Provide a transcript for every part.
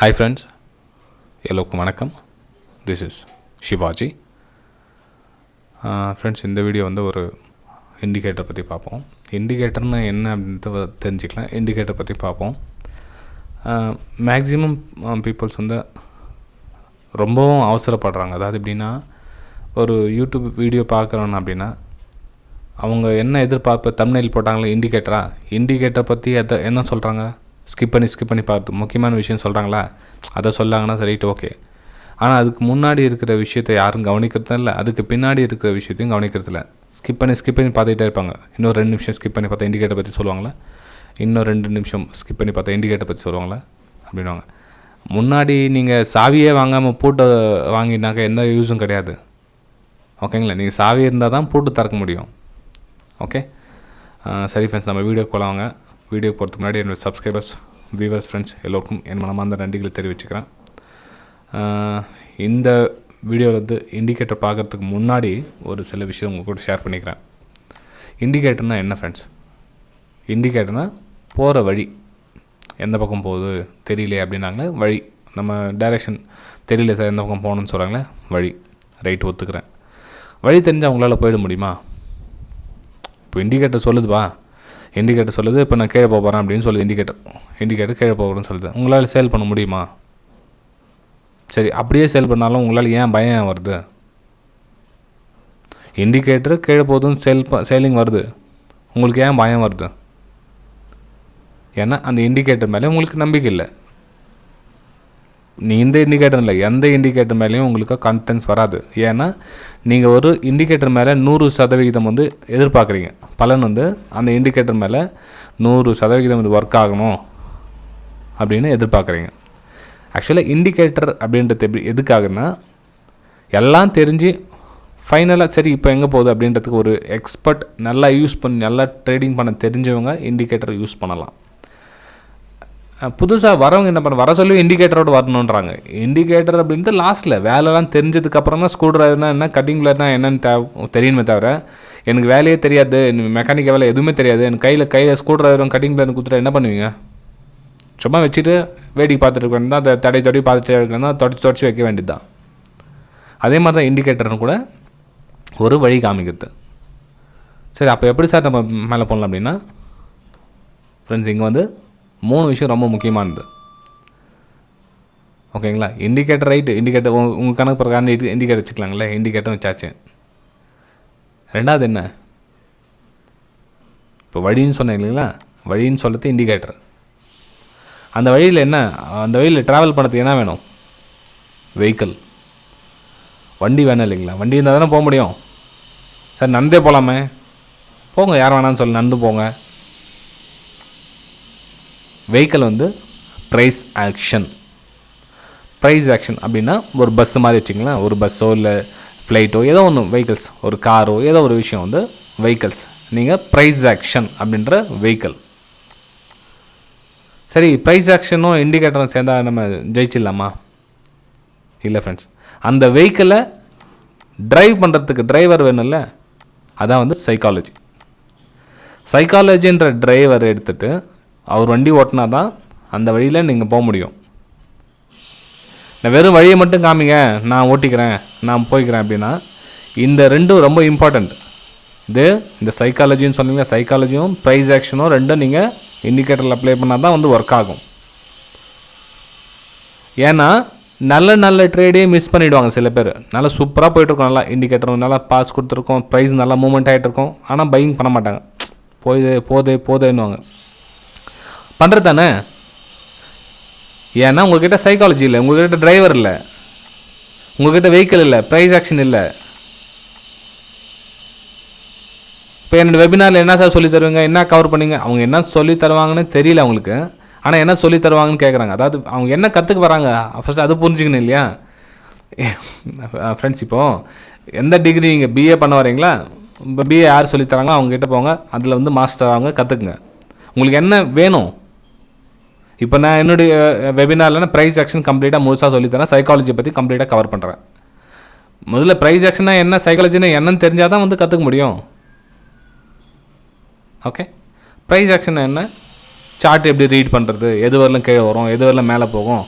Hi friends, எல்லோருக்கும் வணக்கம். This is Shivaji. Friends, இந்த வீடியோ வந்து ஒரு இண்டிகேட்டர் பற்றி பார்ப்போம். இண்டிகேட்டர்னா என்ன அப்படின்றத தெரிஞ்சுக்கலாம். இண்டிகேட்டர் பற்றி பார்ப்போம். மேக்ஸிமம் பீப்புள்ஸ் வந்து ரொம்பவும் அவசரப்படுறாங்க. அதாவது எப்படின்னா, ஒரு யூடியூப் வீடியோ பார்க்குறோன்னு அப்படின்னா அவங்க என்ன எதிர்பார்ப்பு தம்ப்நெயில் போட்டாங்களே இண்டிகேட்டர் பற்றி அதை என்ன சொல்கிறாங்க, ஸ்கிப் பண்ணி பார்த்து முக்கியமான விஷயம் சொல்கிறாங்களா, அதை சொல்லாங்கன்னா சரிட்டு ஓகே. ஆனால் அதுக்கு முன்னாடி இருக்கிற விஷயத்தை யாரும் கவனிக்கிறது இல்லை, அதுக்கு பின்னாடி இருக்கிற விஷயத்தையும் கவனிக்கிறது இல்லை. ஸ்கிப் பண்ணி பார்த்துக்கிட்டே இருப்பாங்க. இன்னும் 2 நிமிஷம் ஸ்கிப் பண்ணி பார்த்தா இண்டிகேட்டர் பற்றி சொல்லுவாங்களா, இன்னும் 2 நிமிஷம் ஸ்கிப் பண்ணி பார்த்தா இண்டிகேட்டர் பற்றி சொல்லுவாங்களா அப்படின்வாங்க. முன்னாடி நீங்கள் சாவியே வாங்காமல் பூட்டை வாங்கினாக்க எந்த யூஸும் கிடையாது. ஓகேங்களா, நீங்கள் சாவி இருந்தால் தான் பூட்டு திறக்க முடியும். ஓகே, சரி ஃப்ரெண்ட்ஸ், நம்ம வீடியோக்கு போகலாங்க. வீடியோ போகிறதுக்கு முன்னாடி என்னோடய சப்ஸ்கிரைபர்ஸ், வியூவர்ஸ், ஃப்ரெண்ட்ஸ் எல்லோருக்கும் என் மனமார்ந்த நன்றிகளை தெரிவிச்சுக்கிறேன். இந்த வீடியோவில் வந்து இண்டிகேட்டர் பார்க்குறதுக்கு முன்னாடி ஒரு சில விஷயம் உங்கள் கூட ஷேர் பண்ணிக்கிறேன். இண்டிகேட்டர்னால் என்ன ஃப்ரெண்ட்ஸ்? இண்டிகேட்டர்னால் போகிற வழி, எந்த பக்கம் போகுது தெரியல அப்படின்னாங்களே வழி, நம்ம டைரெக்ஷன் தெரியல சார் எந்த பக்கம் போகணுன்னு சொல்கிறாங்களே வழி. ரைட், ஒத்துக்கிறேன். வழி தெரிஞ்சால் அவங்களால போயிட முடியுமா? இப்போ இண்டிகேட்டர் சொல்லுது இப்போ நான் கீழே போகிறேன் அப்படின்னு சொல்லுது. இண்டிகேட்டர் கீழே போகிறேன்னு சொல்லுது. உங்களால் சேல் பண்ண முடியுமா? சரி, அப்படியே சேல் பண்ணாலும் உங்களால் ஏன் பயம் வருது? இண்டிகேட்டர் கீழே போகுதுன்னு சேலிங் வருது, உங்களுக்கு ஏன் பயம் வருது? ஏன்னா அந்த இண்டிகேட்டர் மேலே உங்களுக்கு நம்பிக்கை இல்லை. இந்த இண்டிகேட்டர் இல்லை, எந்த இண்டிகேட்டர் மேலேயும் உங்களுக்கு கான்ஃபிடன்ஸ் வராது. ஏன்னா நீங்கள் ஒரு இண்டிகேட்டர் மேலே 100% வந்து எதிர்பார்க்குறீங்க. பலன் வந்து அந்த இண்டிகேட்டர் மேலே 100% வந்து ஒர்க் ஆகணும் அப்படின்னு எதிர்பார்க்குறீங்க. ஆக்சுவலாக இண்டிகேட்டர் அப்படின்றது எதுக்காகனா, எல்லாம் தெரிஞ்சு ஃபைனலாக சரி இப்போ எங்கே போகுது அப்படின்றதுக்கு ஒரு எக்ஸ்பர்ட் நல்லா யூஸ் பண்ணி நல்லா ட்ரேடிங் பண்ண தெரிஞ்சவங்க இண்டிகேட்டர் யூஸ் பண்ணலாம். புதுசாக வரவங்க என்ன வர சொல்லி இண்டிகேட்டரோடு வரணுன்றாங்க. இண்டிகேட்டர் அப்படின்ட்டு லாஸ்ட்டில் வேலைலாம் தெரிஞ்சதுக்கப்புறம் தான் ஸ்க்ரூ ட்ரைவர்னால் என்ன, கட்டிங் பிளேட்னா என்னென்னு தெரியுமே தவிர எனக்கு வேலையே தெரியாது, மெக்கானிக் வேலை எதுவுமே தெரியாது, எனக்கு கையில் ஸ்க்ரூ ட்ரைவரும் கட்டிங் பிளேட் கொடுத்துட்டு என்ன பண்ணுவீங்க? சும்மா வச்சுட்டு வேடிக்கை பார்த்துட்டு இருக்க வேண்டியது தான், அதை தடவி பார்த்துட்டு இருக்க தான், தொடச்சி வைக்க வேண்டியது தான். அதே மாதிரி தான் இண்டிகேட்டர்னு கூட ஒரு வழி காமிக்கிறது. சரி, அப்போ எப்படி சார் நம்ம மேலே போகலாம் அப்படின்னா ஃப்ரெண்ட்ஸ், இங்கே வந்து 3 விஷயம் ரொம்ப முக்கியமானது. ஓகேங்களா, இண்டிகேட்டர் ரைட்டு, இண்டிகேட்டர் உங்கள் கணக்கு பிரகாரம் இண்டிகேட்டர் வச்சுக்கலாங்களே, இண்டிகேட்டர் வச்சாச்சு. ரெண்டாவது என்ன, இப்போ வழின்னு சொன்னேன் இல்லைங்களா, வழின்னு சொல்கிறது இண்டிகேட்டர். அந்த வழியில் என்ன, அந்த வழியில் ட்ராவல் பண்ணுறதுக்கு என்ன வேணும்? வெஹிக்கிள், வண்டி வேணும் இல்லைங்களா? வண்டி இருந்தால் தானே போக முடியும். சார் நடந்தே போகலாமே, போங்க, யார் வேணான்னு சொல்லி நடந்து போங்க. வெஹிக்கிள் வந்து ப்ரைஸ்-ஆக்ஷன் அப்படின்னா ஒரு பஸ்ஸு மாதிரி வச்சுக்கலாம். ஒரு பஸ்ஸோ இல்லை ஃப்ளைட்டோ ஏதோ ஒன்று, வெஹிக்கிள்ஸ், ஒரு காரோ ஏதோ ஒரு விஷயம் வந்து வெஹிக்கிள்ஸ். நீங்கள் ப்ரைஸ்-ஆக்ஷன் அப்படின்ற வெஹிக்கிள். சரி, ப்ரைஸ்-ஆக்ஷனும் இண்டிகேட்டரும் சேர்ந்தால் நம்ம ஜெயிச்சிடலாமா? இல்லை ஃப்ரெண்ட்ஸ், அந்த வெஹிக்கிளை ட்ரைவ் பண்ணுறதுக்கு டிரைவர் வேணும்ல, அதான் வந்து சைக்காலஜின்ற டிரைவர் எடுத்துகிட்டு அவர் வண்டி ஓட்டினா தான் அந்த வழியில் நீங்கள் போக முடியும். நான் வெறும் வழியை மட்டும் காமிங்க, நான் ஓட்டிக்கிறேன், நான் போய்க்கிறேன் அப்படின்னா இந்த ரெண்டும் ரொம்ப இம்பார்ட்டண்ட். இந்த சைக்காலஜின்னு சொன்னீங்கன்னா, சைக்காலஜியும் ப்ரைஸ்-ஆக்ஷனும் ரெண்டும் நீங்கள் இண்டிகேட்டரில் அப்ளை பண்ணால் தான் வந்து ஒர்க் ஆகும். ஏன்னா நல்ல ட்ரேடே மிஸ் பண்ணிவிடுவாங்க சில பேர். நல்லா சூப்பராக போய்ட்டுருக்கோம், நல்லா இண்டிகேட்டர் நல்லா பாஸ் கொடுத்துருக்கோம், ப்ரைஸ் நல்லா மூவ்மெண்ட் ஆகிட்டு இருக்கும், ஆனால் பையிங் பண்ண மாட்டாங்க. போதேன்னுவாங்க. பண்ணுறது தானே. ஏன்னா உங்கள்கிட்ட சைக்காலஜி இல்லை, உங்கள்கிட்ட டிரைவர் இல்லை, உங்கள்கிட்ட வெஹிக்கிள் இல்லை, ப்ரைஸ்-ஆக்ஷன் இல்லை. இப்போ என்னோடய வெபினாரில் என்ன சார் சொல்லி தருவீங்க, என்ன கவர் பண்ணிங்க? அவங்க என்ன சொல்லி தருவாங்கன்னு தெரியல அவங்களுக்கு, ஆனால் என்ன சொல்லி தருவாங்கன்னு கேட்குறாங்க. அதாவது அவங்க என்ன கற்றுக்க வராங்க ஃபஸ்ட்டு அது புரிஞ்சுக்கணும் இல்லையா ஃப்ரெண்ட்ஸ்? இப்போது எந்த டிகிரி நீங்கள் பிஏ பண்ண வரீங்களா, இப்போ பிஏ யார் சொல்லி தராங்களோ அவங்ககிட்ட போங்க, அதில் வந்து மாஸ்டர் அவங்க கற்றுக்குங்க. உங்களுக்கு என்ன வேணும்? இப்போ நான் என்னுடைய வெபினாரில் ப்ரைஸ்-ஆக்ஷன் கம்ப்ளீட்டாக முழுசாக சொல்லித்தரேன், சைக்காலஜி பற்றி கம்ப்ளீட்டாக கவர் பண்ணுறேன். முதல்ல ப்ரைஸ்-ஆக்ஷன்னா என்ன, சைக்காலஜினா என்னன்னு தெரிஞ்சால் தான் வந்து கற்றுக்க முடியும். ஓகே, ப்ரைஸ்-ஆக்ஷன் என்ன, சார்ட் எப்படி ரீட் பண்ணுறது, எது வரலும் கீழே வரும், எது வரலும் மேலே போகும்,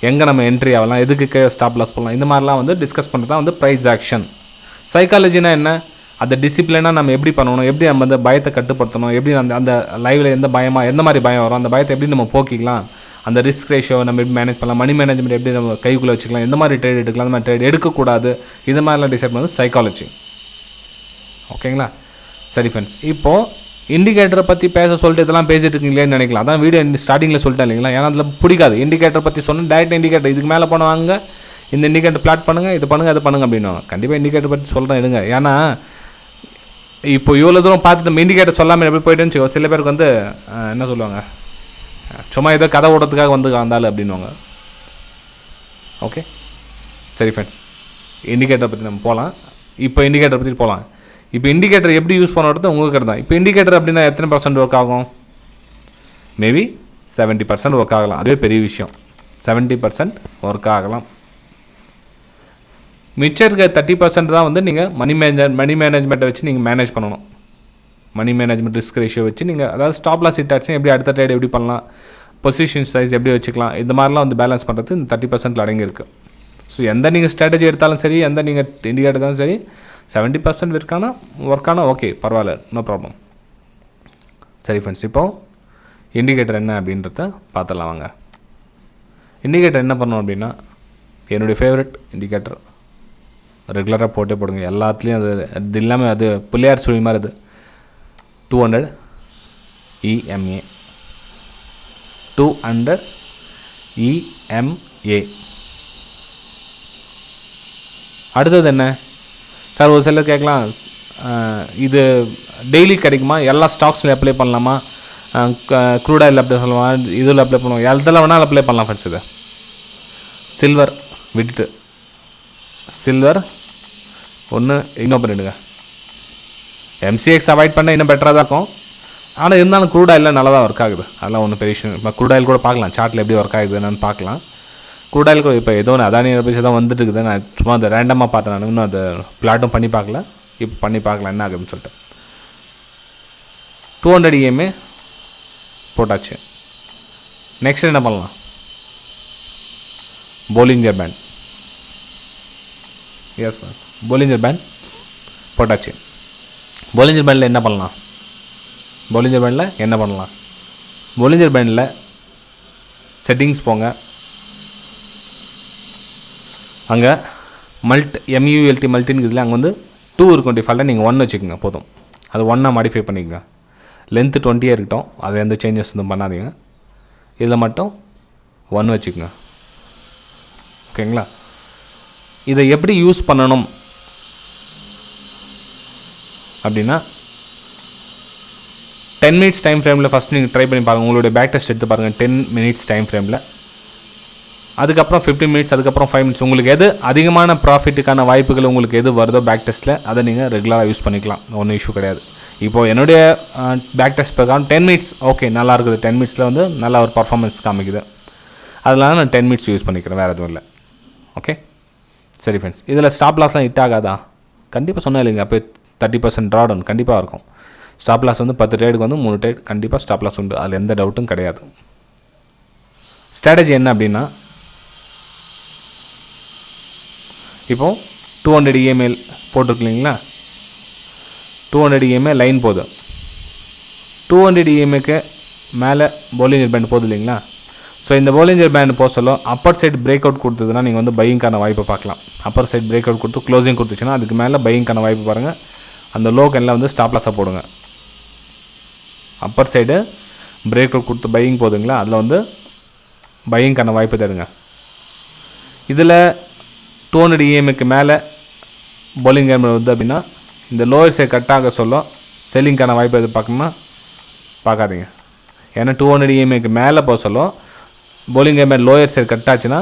எங்கே நம்ம என்ட்ரி ஆகலாம், எதுக்கு ஸ்டாப் லாஸ் பண்ணலாம், இந்த மாதிரிலாம் வந்து டிஸ்கஸ் பண்ணுறது தான் வந்து ப்ரைஸ் ஆக்ஷன். சைக்காலஜினா என்ன, அந்த டிசிப்ளினாக நம்ம எப்படி பண்ணணும், எப்படி நம்ம அந்த பயத்தை கட்டுப்படுத்தணும், எப்படி அந்த லைவில் எந்த மாதிரி பயம் வரும், அந்த பயத்தை எப்படி நம்ம போக்கிக்கலாம், அந்த ரிஸ்க் ரேஷியோ நம்ம எப்படி மேனேஜ் பண்ணலாம், மணி மேனேஜ்மெண்ட் எப்படி நம்ம கைக்குள்ளே வச்சுக்கலாம், எந்த மாதிரி ட்ரேட் எடுக்கலாம், அந்த மாதிரி ட்ரேட் எடுக்கக்கூடாது, இது மாதிரிலாம் டிசைட் பண்ணுறது சைக்காலஜி. ஓகேங்களா? சரி ஃப்ரெண்ட்ஸ், இப்போது இண்டிகேட்டரை பற்றி சொல்லிட்டு இதெல்லாம் பேசிட்டு இருக்கீங்களேன்னு நினைக்கலாம். அதான் வீடியோ ஸ்டார்டிங்கில் சொல்லிட்டேன் இல்லைங்களா, ஏன்னா அதில் பிடிக்காது. இண்டிகேட்டர் பற்றி சொன்னால் டேரக்ட் இண்டிகேட்டர் இதுக்கு மேலே போனவாங்க, இந்த இண்டிகேட்டர் பிளாட் பண்ணுங்கள், இது பண்ணுங்கள், அது பண்ணுங்கள் அப்படின்னுவாங்க. கண்டிப்பாக இண்டிகேட்டர் பற்றி சொல்கிறேன் எடுங்க. ஏன்னா இப்போ இவ்வளோ தூரம் பார்த்துட்டு நம்ம இண்டிகேட்டர் சொல்லாமல் எப்படி போயிட்டுன்னு சில பேருக்கு வந்து என்ன சொல்லுவாங்க, சும்மா ஏதோ கதை ஓடுறதுக்காக வந்து வந்தாலும் அப்படின்வாங்க. ஓகே சரி ஃப்ரெண்ட்ஸ், இண்டிகேட்டரை பற்றி நம்ம போகலாம். இப்போ இண்டிகேட்டரை பற்றி போகலாம். இப்போ இண்டிகேட்டர் எப்படி யூஸ் பண்ணுறது உங்களுக்கு தான். இப்போ இண்டிகேட்டர் அப்படின்னா எத்தனை % ஒர்க் ஆகும்? மேபி 70% ஒர்க் ஆகலாம். அதுவே பெரிய விஷயம். 70% ஒர்க் ஆகலாம். மிச்சம் இருக்க 30% தான் வந்து நீங்கள் மணி மேனேஜ்மெண்ட்டை வச்சு நீங்கள் மேனேஜ் பண்ணணும். மணி மேனேஜ்மெண்ட் ரிஸ்க் ரேஷியோ வச்சு நீங்கள், அதாவது ஸ்டாப் லாஸ் ஹிட் ஆச்சு எப்படி அடுத்த ட்ரேட் எப்படி பண்ணலாம், பொசிஷன் சைஸ் எப்படி வச்சுக்கலாம், இந்த மாதிரிலாம் வந்து பேலன்ஸ் பண்ணுறது இந்த 30% அடங்கியிருக்கு. ஸோ எந்த நீங்கள் ஸ்ட்ராட்டஜி எடுத்தாலும் சரி, எந்த நீங்கள் இண்டிகேட்டர் எடுத்தாலும் சரி, 70% ஒர்க்கானா ஓகே, பரவாயில்ல, நோ ப்ராப்ளம். சரி ஃப்ரெண்ட்ஸ், இப்போது இண்டிகேட்டர் என்ன அப்படின்றத பார்த்துடலாம் வாங்க. இண்டிகேட்டர் என்ன பண்ணணும் அப்படின்னா, என்னுடைய ஃபேவரட் இண்டிகேட்டர் ரெகுலராக போடுங்க எல்லாத்துலேயும். அது இல்லாமல் அது பிள்ளையார் சுழி மாதிரி, அது 200 EMA 200 EMA. அடுத்தது என்ன சார், ஒரு சிலர் கேட்கலாம், இது டெய்லி கிடைக்குமா, எல்லா ஸ்டாக்ஸில் அப்ளை பண்ணலாமா, க்ரூட் ஆயில் அப்ளை சொல்லலாம், இதில் அப்ளை பண்ணுவோம், எதில் வேணாலும் அப்ளை பண்ணலாம் ஃப்ரெண்ட்ஸ். இது சில்வர் விட்டுட்டு சில்வர் ஒன்று இக்னோர் பண்ணிவிடுங்க. MCX அவாய்ட் பண்ணால் இன்னும் பெட்டராக தான் இருக்கும். ஆனால் இருந்தாலும் க்ரூட் ஆயிலில் நல்லா தான் ஒர்க் ஆகுது. அதெல்லாம் ஒன்றும் பெரிய விஷயம். இப்போ க்ரூட் ஆயில் கூட பார்க்கலாம், சார்ட்டில் எப்படி ஒர்க் ஆகுது என்னன்னு பார்க்கலாம். க்ரூட் ஆயில் கூட இப்போ ஏதோ ஒன்று அதானி பைசா தான் வந்துட்டு இருக்குது. நான் சும்மா அதை ரேண்டமாக பார்த்தேன். நான் இன்னும் அதை பிளாட்டும் பண்ணி பார்க்கல. இப்போ பண்ணி பார்க்கலாம் என்ன ஆகுதுன்னு சொல்லிட்டு. 200 EMA போட்டாச்சு. நெக்ஸ்ட் என்ன பண்ணலாம், Bollinger band. Yes ma'am, Bollinger band போட்டாச்சு. போலிஞ்சர் பேண்டில் என்ன பண்ணலாம், போலிஞ்சர் பேண்டில் செட்டிங்ஸ் போங்க. அங்கே MULT மல்ட்டின்னு இருக்குதுல, அங்கே வந்து 2 இருக்கும் டிஃபால்ட்டாக. நீங்கள் 1 வச்சுக்கோங்க போதும். அது 1 மாடிஃபை பண்ணிக்கோங்க. லென்த்து 20 இருக்கட்டும், அது எந்த சேஞ்சஸ் எதுவும் பண்ணாதீங்க. இதில் மட்டும் 1 வச்சுக்கோங்க. ஓகேங்களா? இதை எப்படி யூஸ் பண்ணணும் அப்படின்னா, 10 மினிட்ஸ் டைம் ஃப்ரேமில் ஃபஸ்ட் நீங்கள் ட்ரை பண்ணி பாருங்கள். உங்களுடைய பேக் டெஸ்ட் எடுத்து பாருங்கள் 10 மினிட்ஸ் டைம் ஃப்ரேமில். அதுக்கப்புறம் 15 மினிட்ஸ், அதுக்கப்புறம் 5 மினிட்ஸ். உங்களுக்கு எது அதிகமான ப்ராஃபிட்டுக்கான வாய்ப்புகள் உங்களுக்கு எது வருதோ பேக் டெஸ்ட்டில், அதை நீங்கள் ரெகுலராக யூஸ் பண்ணிக்கலாம். ஒன்றும் இஷ்யூ கிடையாது. இப்போது என்னுடைய பேக் டெஸ்ட் பிரகாரம் 10 மினிட்ஸ் ஓகே, நல்லா இருக்குது. 10 மினிட்ஸில் வந்து நல்லா ஒரு பர்ஃபார்மன்ஸ் காமிக்குது. அதனால நான் 10 மினிட்ஸ் யூஸ் பண்ணிக்கிறேன், வேறு எதுவும் இல்லை. ஓகே சரி ஃப்ரெண்ட்ஸ், இதில் ஸ்டாப் லாஸ்லாம் ஹிட் ஆகாதா? கண்டிப்பாக சொன்னேன் இல்லைங்க, அப்போ 30% ட்ரா டவுன் கண்டிப்பாக இருக்கும். ஸ்டாப் லாஸ் வந்து 10 ட்ரேடுக்கு வந்து 3 ட்ரேட் கண்டிப்பாக ஸ்டாப் லாஸ் உண்டு. அதில் எந்த டவுட்டும் கிடையாது. ஸ்ட்ராட்டஜி என்ன அப்படின்னா, இப்போது 200 EMA போட்டிருக்கு இல்லைங்களா, 200 EMA லைன் போகுது. 200 EMAக்கு மேலே போலிஞ்சர் பேண்ட் போகுது இல்லைங்களா. ஸோ இந்த போலிஞ்சர் பேண்ட் போக சொல்ல அப்பர் சைடு பிரேக் அவுட் கொடுத்ததுன்னா நீங்கள் வந்து பையிங்கான வாய்ப்பை பார்க்கலாம். அப்பர் சைடு பிரேக் அவுட் கொடுத்து க்ளோசிங் கொடுத்துச்சுன்னா அதுக்கு மேலே பையிங்கான வாய்ப்பு பாருங்கள். அந்த லோக்கெல்லாம் வந்து ஸ்டாப் லாஸாக போடுங்க. அப்பர் சைடு பிரேக் அவுட் கொடுத்து பையிங் போதுங்களா, அதில் வந்து பையிங்கான வாய்ப்பு தருங்க. இதில் 200 EMAக்கு மேலே போலிங் கேம் வருது அப்படின்னா, இந்த லோயர் சைடு கட் ஆக சொல்ல செல்லிங்கான வாய்ப்பு எதிர்பார்க்கணும்னா பார்க்காதீங்க. ஏன்னா 200 EMAக்கு மேலே போக சொல்ல போலிங் கேம் லோயர் சைடு கட் ஆச்சுன்னா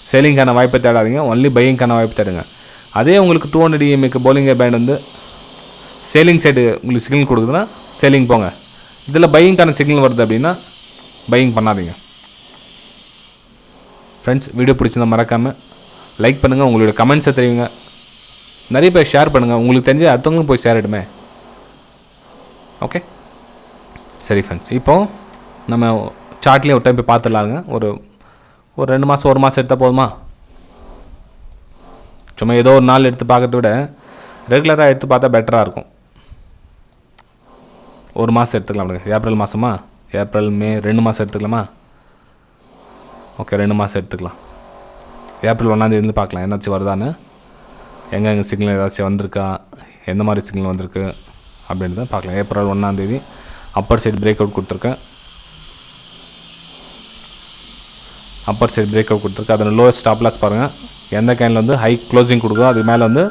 செல்லிங்கான வாய்ப்பை தேடாதீங்க, ஒன்லி பையிங்கான வாய்ப்பு தேடுங்க. அதே உங்களுக்கு 200 EMAக்கு போலிங் பேண்ட் வந்து சேலிங் சைடு உங்களுக்கு சிக்னல் கொடுக்குதுன்னா சேலிங் போங்க. இதில் பையிங்கான சிக்னல் வருது அப்படின்னா பையிங் பண்ணாதீங்க. ஃப்ரெண்ட்ஸ், வீடியோ பிடிச்சிருந்தா மறக்காமல் லைக் பண்ணுங்கள், உங்களுடைய கமெண்ட்ஸை தெரிவிங்க, நிறைய பேர் ஷேர் பண்ணுங்கள். உங்களுக்கு தெரிஞ்ச அடுத்தவங்களும் போய் ஷேர் எடுமே. ஓகே சரி ஃப்ரெண்ட்ஸ், இப்போது நம்ம சார்ட்லேயே ஒரு டைம் போய் பார்த்துடலாங்க. ஒரு ஒரு 2 மாதம் 1 மாதம் எடுத்தால் போதுமா? சும்மா ஏதோ ஒரு நாள் எடுத்து பார்க்கறத விட ரெகுலராக எடுத்து பார்த்தா பெட்டராக இருக்கும். 1 மாதம் எடுத்துக்கலாம் அப்படிங்க. ஏப்ரல் மாதமா? ஏப்ரல் மே 2 மாதம் எடுத்துக்கலாமா? ஓகே 2 மாதம் எடுத்துக்கலாம். ஏப்ரல் 1ஆந்தேதிலேருந்து பார்க்கலாம் என்னாச்சும் வருதான்னு, எங்கே சிக்னல் ஏதாச்சும் வந்திருக்கா, எந்த மாதிரி சிக்னல் வந்திருக்கு அப்படின்றத பார்க்கலாம். ஏப்ரல் 1ஆந்தேதி அப்பர் சைடு பிரேக் அவுட் கொடுத்துருக்கேன். அப்பர் சைடு பிரேக் அவுட் கொடுத்துருக்கு. அதோட லோவஸ்ட் ஸ்டாப் லாஸ் பாருங்கள். எந்த கேனில் வந்து ஹை க்ளோசிங் கொடுக்குதோ அதுக்கு மேலே வந்து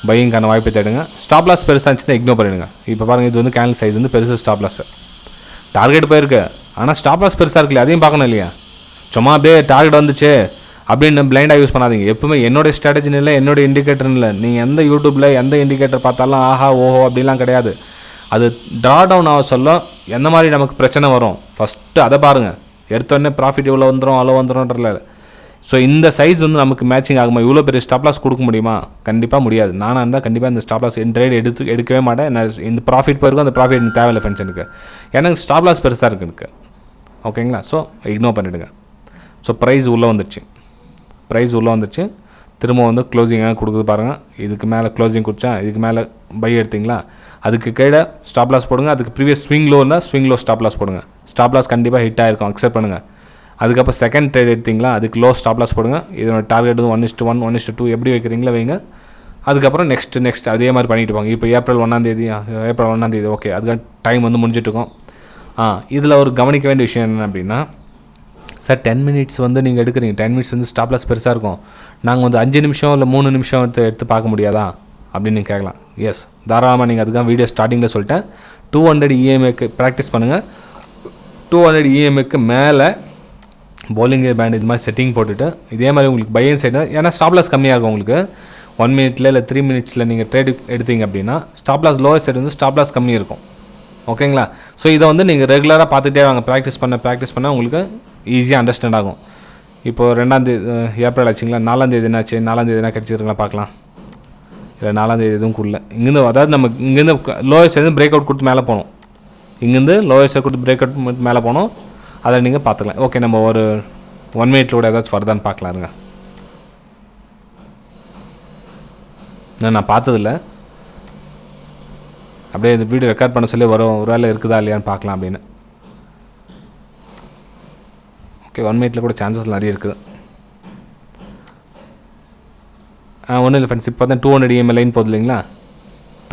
பையிங்கான வாய்ப்பை தேடுங்க. ஸ்டாப் லாஸ் பெருசாக இருந்துச்சுன்னா இக்னோர் பண்ணிடுங்க. இப்போ பாருங்கள், இது வந்து கேனல் சைஸ் வந்து பெருசு ஸ்டாப் லாஸ். டார்கெட் போயிருக்கு, ஆனால் ஸ்டாப் லாஸ் பெருசாக இருக்குல்ல, அதையும் பார்க்கணும் இல்லையா? சும்மா அப்படியே டார்கெட் வந்துச்சு அப்படின்னு பிளைண்டாக யூஸ் பண்ணாதீங்க. எப்பவுமே என்னோடய ஸ்ட்ராட்டஜின்னு இல்லை, என்னோடய இண்டிகேட்டர்னு இல்லை. நீங்கள் எந்த யூடியூப்பில் எந்த இண்டிகேட்டர் பார்த்தாலும் ஆஹா ஓஹோ அப்படிலாம் கிடையாது. அது ட்ரா டவுன் ஆக சொல்ல எந்த மாதிரி நமக்கு பிரச்சனை வரும் ஃபஸ்ட்டு அதை பாருங்கள். எடுத்தோடனே ப்ராஃபிட் இவ்வளோ வந்துடும் அவ்வளோ வந்துடும்ன்றல. ஸோ இந்த சைஸ் வந்து நமக்கு மேட்சிங் ஆகுமா? இவ்வளோ பெரிய ஸ்டாப் லாஸ் கொடுக்க முடியுமா? கண்டிப்பாக முடியாது. நானாக இருந்தால் கண்டிப்பாக இந்த ஸ்டாப் லாஸ் ட்ரேட் எடுக்கவே மாட்டேன். நான் இந்த ப்ராஃபிட் போயிருக்கும், அந்த ப்ராஃபிட் எனக்கு தேவையில்லை ஃப்ரெண்ட்ஸ். எனக்கு ஸ்டாப் லாஸ் பெருசாக இருக்குது எனக்கு. ஓகேங்களா? ஸோ இக்னோர் பண்ணிவிடுங்க. ஸோ ப்ரைஸ் உள்ளே வந்துடுச்சு. திரும்ப வந்து க்ளோசிங்காக கொடுக்குது பாருங்கள். இதுக்கு மேலே க்ளோசிங் கொடுத்தா, இதுக்கு மேலே பை எடுத்திங்களா, அதுக்கு கீழே ஸ்டாப் லாஸ் போடுங்க. அதுக்கு ப்ரீவியஸ் ஸ்விங் லோ இருந்தால் ஸ்விங் லோ ஸ்டாப் லாஸ் போடுங்க. ஸ்டாப் லாஸ் கண்டிப்பாக ஹிட் ஆகிருக்கும், அக்செப்ட் பண்ணுங்கள். அதுக்கப்புறம் செகண்ட் ட்ரேட் எடுத்திங்களா, அதுக்கு லோ ஸ்டாப் லாஸ் போடுங்க. இதோட டார்கெட் வந்து 1:1 1:2 எப்படி வைக்கிறீங்களா வைங்க. அதுக்கப்புறம் நெக்ஸ்ட் அதே மாதிரி பண்ணிட்டு போங்க. இப்போ ஏப்ரல் 1ஆந்தேதி ஓகே, அதுக்கான டைம் வந்து முடிஞ்சிட்ருக்கோம். இதில் ஒரு கவனிக்க வேண்டிய விஷயம் என்ன அப்படின்னா, சார் 10 மினிட்ஸ் வந்து நீங்கள் எடுக்கிறீங்க, 10 மினிட்ஸ் வந்து ஸ்டாப் லாஸ் பெருசாக இருக்கும், நாங்கள் வந்து 5 நிமிஷம் இல்லை 3 நிமிஷம் எடுத்து பார்க்க முடியாதா அப்படின்னு நீங்கள் கேட்கலாம். எஸ், தாராளமாக. நீங்கள் அதுதான் வீடியோ ஸ்டார்டிங்கில் சொல்லிட்டேன். 200 EMAக்கு ப்ராக்டிஸ் பண்ணுங்கள். 200 EMAக்கு மேலே bowling பேண்ட் இது மாதிரி செட்டிங் போட்டுட்டு இதே மாதிரி உங்களுக்கு பையன் சைடு, ஏன்னா ஸ்டாப் லாஸ் கம்மியாக இருக்கும் உங்களுக்கு. 1 மினிட்ல இல்லை 3 மினிட்ஸில் நீங்கள் ட்ரேட் எடுத்தீங்க அப்படின்னா ஸ்டாப் லாஸ் லோவர் சைடு வந்து ஸ்டாப் லாஸ் கம்மி இருக்கும். ஓகேங்களா? ஸோ இதை வந்து நீங்கள் ரெகுலராக பார்த்துட்டே வாங்க. ப்ராக்டிஸ் பண்ண உங்களுக்கு ஈஸியாக அண்டர்ஸ்டாண்ட் ஆகும். இப்போது 2ஆந்தேதி ஏப்ரல் ஆச்சுங்களா, 4ஆந்தேதி என்னாச்சு, 4ஆந்தேதி என்ன கிடச்சிருங்களா பார்க்கலாம். இல்லை 4ஆந்தேதி எதுவும் கொடுல. இங்கேருந்து அதாவது நம்ம இங்கேருந்து லோயர் சைடு பிரேக் அவுட் கொடுத்து மேலே போகணும். இங்கேருந்து லோயர் சைடு கொடுத்து பிரேக் அவுட் மேலே போகணும். அதை நீங்கள் பார்த்துக்கலாம். ஓகே, நம்ம ஒரு 1 மினிட்லோட ஏதாச்சும் வருதான்னு பார்க்கலாருங்க. நான் பார்த்ததில்ல, அப்படியே இந்த வீடியோ ரெக்கார்ட் பண்ண சொல்லி வரும், ஒரு வேளை இருக்குதா இல்லையான்னு பார்க்கலாம் அப்படின்னு. ஓகே, 1 மினிட்ல கூட சான்சஸ் நிறைய இருக்குது. ஒன்றும் இல்லை ஃப்ரெண்ட்ஸ், இப்போ தான் 200 EMA லைன் போகுது இல்லைங்களா,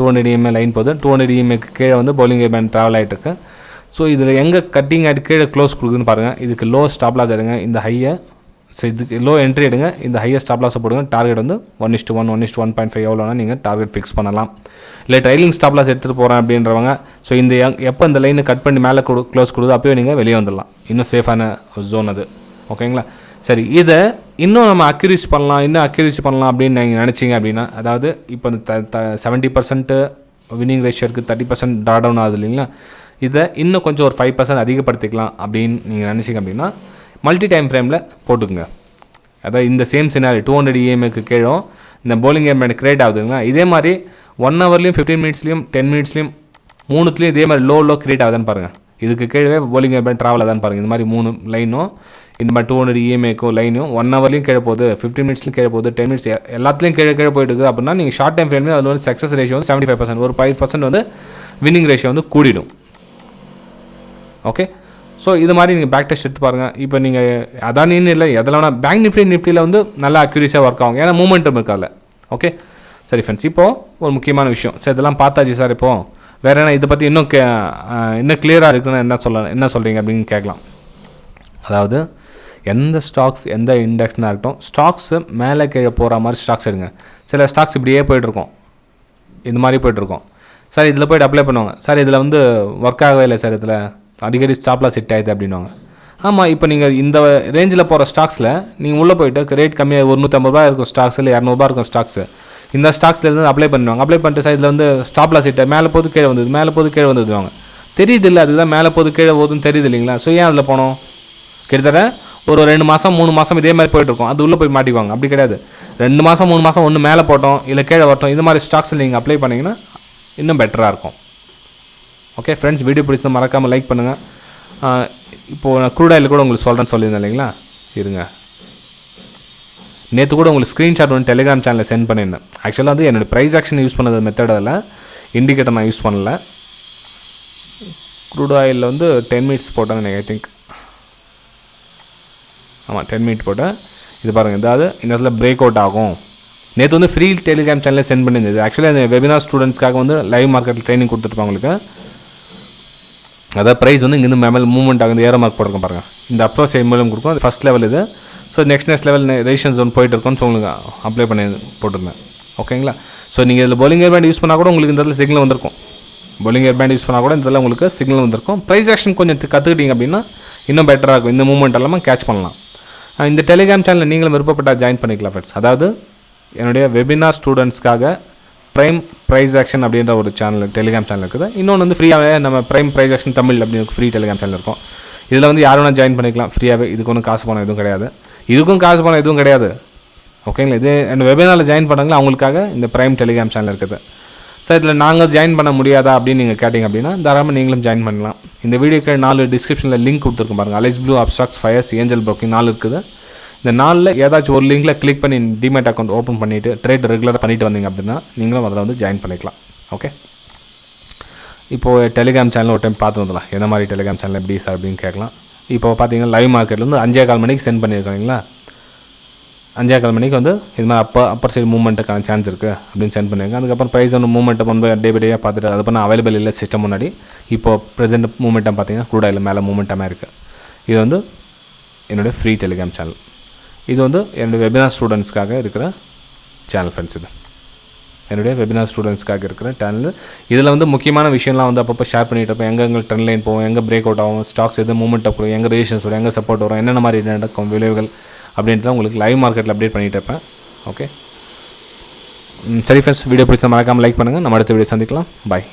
200 EMA லைன் போகுது. 200 EMAக்கு கீழே வந்து bowling பேண்ட் ட்ராவல் ஆகிட்டு இருக்கு. ஸோ இதில் எங்கே கட்டிங் ஆகிட்டு கீழே க்ளோஸ் கொடுக்குதுன்னு பாருங்கள். இதுக்கு லோ ஸ்டாப் லாஸ் எடுங்க, இந்த ஹையை. ஸோ இதுக்கு லோ என்ட்ரி எடுங்க, இந்த ஹையை ஸ்டாப் லாஸை போடுங்க. டார்கெட் வந்து 1:1 1:1.5 எவ்வளோனா நீங்கள் டார்கெட் ஃபிக்ஸ் பண்ணலாம். இல்லை ட்ரைலிங் ஸ்டாப் லாஸ் எடுத்துகிட்டு போகிறேன் அப்படின்றவங்க, ஸோ இந்த எப்போ இந்த லைனை கட் பண்ணி மேலே க்ளோஸ் கொடுக்குது அப்போயே நீங்கள் வெளியே வந்துடலாம். இன்னும் சேஃபான ஒரு ஜோன் அது. ஓகேங்களா? சரி, இதை இன்னும் நம்ம அக்யூரேசி பண்ணலாம் அப்படின்னு நீங்கள் நினச்சிங்க அப்படின்னா, அதாவது இப்போ இந்த 70% வின்னிங் ரேஷியோ இருக்குது, 30% ட்ரா டவுன் ஆகுது இல்லைங்களா, இதை இன்னும் கொஞ்சம் ஒரு 5% அதிகப்படுத்திக்கலாம் அப்படின்னு நீங்கள் நினச்சிங்க அப்படின்னா மல்டி டைம் ஃப்ரேமில் போட்டுக்குங்க. அதாவது இந்த சேம் சினாரி 200 EMAக்கு கீழே இந்த bowling பேண்ட் கிரியேட் ஆகுதுங்களா, இதே மாதிரி 1 ஹவர்லேயும் 15 மினிட்ஸ்லையும் 10 மினிட்ஸ்லையும் 3த்துலேயும் இதே மாதிரி லோ கிரியேட் ஆகுதான்னு பாருங்கள். இதுக்கு கீழே bowling பேண்ட் ட்ராவல் ஆகுதான்னு பாருங்கள். இந்த மாதிரி 3 லைனும் இந்த மாதிரி 200 EMAக்கோ லைனும் 1 ஹவர்லேயும் கீழே போகுது, 15 மினிட்ஸ்லையும் கீழே போகுது, 10 மினிட்ஸ் எல்லாத்துலேயும் கீழே போயிட்டு இருக்குது அப்படின்னா நீங்கள் ஷார்ட் டைம் ஃப்ரேம்லேயும் அதில் வந்து சக்ஸஸ் ரேஷியோ வந்து 75%, ஒரு 5% வந்து வின்னிங் ரேஷியோ வந்து கூடிடும். ஓகே, ஸோ இது மாதிரி நீங்கள் பேக் டெஸ்ட் எடுத்து பாருங்கள். இப்போ நீங்கள் அதானின்னு இல்லை எதெல்லாம் பேங்க் நிஃப்டியில் வந்து நல்லா அக்யூரேஸாக ஒர்க் ஆகும், ஏன்னா மூமெண்ட்டும் இருக்காது. ஓகே, சரி ஃப்ரெண்ட்ஸ், இப்போது ஒரு முக்கியமான விஷயம். சார் இதெல்லாம் பார்த்தாச்சு சார், இப்போது வேறு என்ன இதை பற்றி இன்னும் கிளியராக இருக்குன்னு என்ன சொல்கிறீங்க அப்படின்னு கேட்கலாம். அதாவது எந்த ஸ்டாக்ஸ் எந்த இண்டெக்ஸ்னால் இருக்கட்டும், ஸ்டாக்ஸு மேலே கீழே போகிற மாதிரி ஸ்டாக்ஸ் எடுங்க. சில ஸ்டாக்ஸ் இப்படியே போய்ட்டுருக்கோம், இந்த மாதிரி போய்ட்டுருக்கோம். சார் இதில் போய்ட்டு அப்ளை பண்ணுவாங்க. சார் இதில் வந்து ஒர்க் ஆகவே இல்லை சார், இதில் அடிக்கடி ஸ்டாப் லாஸ் ஹிட் ஆகிடுது அப்படின்வாங்க. ஆமாம், இப்போ நீங்கள் இந்த ரேஞ்சில் போகிற ஸ்டாக்ஸில் நீங்கள் உள்ளே போய்ட்டு ரேட் கம்மியாக ஒரு 150 ரூபா இருக்கும் ஸ்டாக்ஸ், இல்லை 200 ரூபா இருக்கும் ஸ்டாக்ஸு, இந்த ஸ்டாக்ஸ்லேருந்து அப்ளை பண்ணுவாங்க. அப்ளை பண்ணிட்டு சார் இதில் வந்து ஸ்டாப் லாஸ் ஹிட் மேலே போது கீழே வந்துடுவாங்க. தெரியுது இல்லை, அதுதான் மேலே போது கீழே போகுதுன்னு தெரியுது இல்லைங்களா. ஸோ ஏன் அதில் போனோம்? கிட்டத்தட்ட ஒரு 2 மாதம் 3 மாதம் இதே மாதிரி போய்ட்டுருக்கோம், அது உள்ளே போய் மாட்டிக்குவாங்க. அப்படி கிடையாது, 2 மாதம் 3 மாதம் ஒன்று மேலே போட்டோம் இல்லை கீழே வரட்டும், இது மாதிரி ஸ்டாக்ஸில் நீங்கள் அப்ளை பண்ணிங்கன்னா இன்னும் பெட்டராக இருக்கும். ஓகே ஃப்ரெண்ட்ஸ், வீடியோ பிடிச்சது மறக்காமல் லைக் பண்ணுங்கள். இப்போது நான் க்ரூட் ஆயில் கூட உங்களுக்கு சொல்கிறேன்னு சொல்லியிருந்தேன் இல்லைங்களா, இருங்க நேற்று கூட உங்களுக்கு ஸ்க்ரீன்ஷாட் வந்து டெலிகிராம் சேனலில் சென்ட் பண்ணியிருந்தேன். ஆக்சுவலாக வந்து என்னோடய ப்ரைஸ் ஆக்ஷன் யூஸ் பண்ணது மெத்தட் அதில் இண்டிகேட்டர் நான் யூஸ் பண்ணல. க்ரூட் ஆயிலில் வந்து 10 minutes போட்டேன் ஐ திங்க். ஆமாம் 10 minutes போட்டேன். இது பாருங்கள், இதாவது இந்த இடத்துல பிரேக் அவுட் ஆகும். நேற்று வந்து ஃப்ரீ டெலிகிராம் சேனலில் சென்ட் பண்ணியிருந்தது. ஆக்சுவலாக இந்த வெபினார் ஸ்டூடெண்ட்ஸ்க்காக வந்து லைவ் மார்க்கெட்டில் ட்ரைனிங் கொடுத்துருப்பாங்க உங்களுக்கு. அதாவது ப்ரைஸ் வந்து இங்கேருந்து மேலே மூவ்மெண்ட் ஆகுது, ஏரோ மார்க் போட்டிருக்கோம் பாருங்கள். இந்த அப்ரோச் மூலம் கொடுக்கும். அது ஃபஸ்ட் லெவல் இது. So next level resistance zone போயிட்டு இருக்கோன்னு ஸோ உங்களுக்கு அப்ளை பண்ணி போட்டிருந்தேன். ஓகேங்களா? ஸோ நீங்கள் இதில் bowling hairband யூஸ் பண்ணால் கூட உங்களுக்கு இந்த இடத்துல சிக்னல் வந்திருக்கும். bowling hairband யூஸ் பண்ணால் கூட இந்த இடத்துல உங்களுக்கு சிக்னல் வந்திருக்கும். ப்ரைஸ் ஆக்ஷன் கொஞ்சம் கற்றுக்கிட்டீங்க அப்படின்னா இன்னும் பெட்டராக இருக்கும். இந்த மூவ்மெண்ட் எல்லாமே கேட்ச் பண்ணலாம். இந்த டெலிகிராம் சேனலில் நீங்களும் விருப்பப்பட்டால் ஜாயின் பண்ணிக்கலாம் ஃப்ரெண்ட்ஸ். அதாவது என்னுடைய வெபினார் ஸ்டூடெண்ட்ஸ்க்காக ப்ரைஸ் ஆக்ஷன் அப்படின்ற ஒரு சேனல் டெலிகிராம் சேனல் இருக்குது. இன்னொன்று வந்து ஃப்ரீயாகவே நம்ம ப்ரைஸ் ஆக்ஷன் தமிழ் அப்படின்னு ஃப்ரீ டெலிகிராம் சேனல் இருக்கும். இதில் வந்து யார் வேணால் ஜாயின் பண்ணிக்கலாம் ஃப்ரீயாகவே. இதுக்கு ஒன்றும் காசு பணம் எதுவும் கிடையாது. இதுக்கும் காசு பணம் எதுவும் கிடையாது. ஓகேங்களா? இது என்னோட வெபினாரில் ஜாயின் பண்ணாங்களா அவங்களுக்காக இந்த ப்ரைம் டெலிகிராம் சேனல் இருக்குது. சார் இதில் நாங்கள் ஜாயின் பண்ண முடியாதா அப்படின்னு நீங்கள் கேட்டிங்க அப்படின்னா தாராளமாக நீங்களும் ஜாயின் பண்ணலாம். இந்த வீடியோக்கு 4 டிஸ்கிரிப்ஷனில் லிங்க் கொடுத்துருக்கும் பாருங்கள். Alice Blue, Upstox, Fyers, Angel Broking 4 இருக்குது. இந்த 4ல் ஏதாச்சும் ஒரு லிங்கில் கிளிக் பண்ணி டிமேட் அக்கௌண்ட் ஓப்பன் பண்ணிவிட்டு ட்ரேட் ரெகுலராக பண்ணிட்டு வந்தீங்க அப்படின்னா நீங்களும் அதில் வந்து ஜாயின் பண்ணிக்கலாம். ஓகே, இப்போது டெலிகிராம் சேனல் ஒரு டைம் பார்த்து வந்துடலாம். எந்த மாதிரி டெலிகிராம் சேனல் எப்படி சார் அப்படின்னு கேட்கலாம். இப்போ பார்த்தீங்கன்னா லைவ் மார்க்கெட்டில் வந்து 5:15 மணிக்கு சென்ட் பண்ணியிருக்காங்களா. 5:15 மணிக்கு வந்து இது மாதிரி அப்பர் சைடு மூவ்மெண்ட்டுக்கான சான்ஸ் இருக்குது அப்படின்னு சென்ட் பண்ணியிருக்கேன். அதுக்கப்புறம் ப்ரைஸ் ஒன்று மூவ்மெண்ட்டை வந்து டே பை டேயாக பார்த்துட்டு அது பண்ண அவைலபிள் இல்லை சிஸ்டம் முன்னாடி. இப்போது ப்ரெசென்ட் மூவ்மெண்ட்டாக பார்த்தீங்கன்னா க்ரூட் ஆயில் மேலே மூவ்மெண்ட்டாக இருக்குது. இது வந்து என்னுடைய ஃப்ரீ டெலிகிராம் சேனல். இது வந்து என்னுடைய வெபினார் ஸ்டூடெண்ட்ஸ்க்காக இருக்கிற சேனல் ஃப்ரெண்ட்ஸ். இது என்னுடைய வெபினார் ஸ்டூடெண்ட்ஸ்க்காக இருக்கிற சேனல். இதில் வந்து முக்கியமான விஷயம்லாம் வந்து அப்பப்போ ஷேர் பண்ணிட்டு இருப்பேன். எங்கே ட்ரெண்ட் லைன் போகும், எங்கே பிரேக் அவுட் ஆகும், ஸ்டாக்ஸ் எது மூவ்மெண்ட் அப் கொடுக்கும், எங்கே ரெசிஸ்டன்ஸ் வரும், எங்கே சப்போர்ட் வரும், என்னென்ன மாதிரி நடக்கும் விளைவுகள் அப்படின்றத உங்களுக்கு லைவ் மார்க்கெட்டில் அப்டேட் பண்ணிகிட்டு இருப்பேன். ஓகே, சரி ஃப்ரெண்ட்ஸ், வீடியோ பிடிச்சா மறக்காமல் லைக் பண்ணுங்கள். நம்ம அடுத்த வீடியோ சந்திக்கலாம். பாய்.